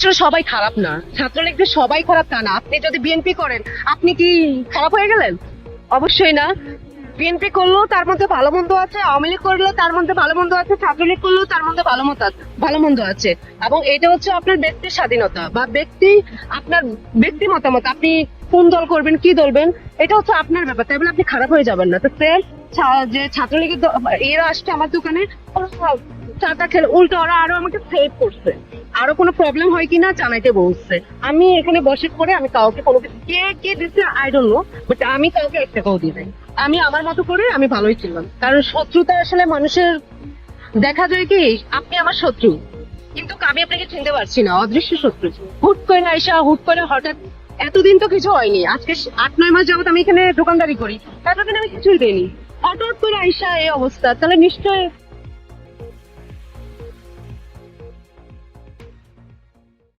আসলে সবাই খারাপ না, ছাত্রলীগের সবাই খারাপ তা না। আপনি যদি বিএনপি করেন আপনি কি খারাপ হয়ে গেলেন? অবশ্যই না। বিএনপি করলেও তার মধ্যে ভালো মন্দ আছে, আওয়ামী লীগ করলেও তার মধ্যে ভালো মন্দ আছে, ছাত্রলীগ করলেও তার মধ্যে ভালো মন্দ আছে। এবং এটা হচ্ছে আপনার ব্যক্তির স্বাধীনতা বা আপনার ব্যক্তি মতামত। আপনি কোন দল করবেন, কি দলবেন, এটা হচ্ছে আপনার ব্যাপার। তাই বলে আপনি খারাপ হয়ে যাবেন না। তো সেম যে ছাত্রলীগের এরা আসছে আমার দোকানে, ওরা চাটা খেলে উল্টো ওরা আরো আমাকে সেভ করছে, আরো কোনো প্রবলেম হয় কিনা জানাইতে বলছে। আমি এখানে বসে পড়ে আমি কাউকে কোনো কিছু কে কে দিচ্ছে আই ডোন্ট নো, বাট আমি কাউকে 1 টাকাও দিই নাই। আমি আমার মতো করে আমি ভালোই ছিলাম। কারণ শত্রুতা আসলে মানুষের দেখা যায় কি, আপনি আমার শত্রু কিন্তু আমি আপনাকে চিনতে পারছি না, অদৃশ্য শত্রু। হুট করে আইসা হুট করে হঠাৎ, এতদিন তো কিছু হয়নি, আজকে 8-9 মাস যাবত আমি এখানে দোকানদারি করি, এতদিন আমি কিছুই দিইনি। হঠাৎ করে আইসা এই অবস্থা, তাহলে নিশ্চয়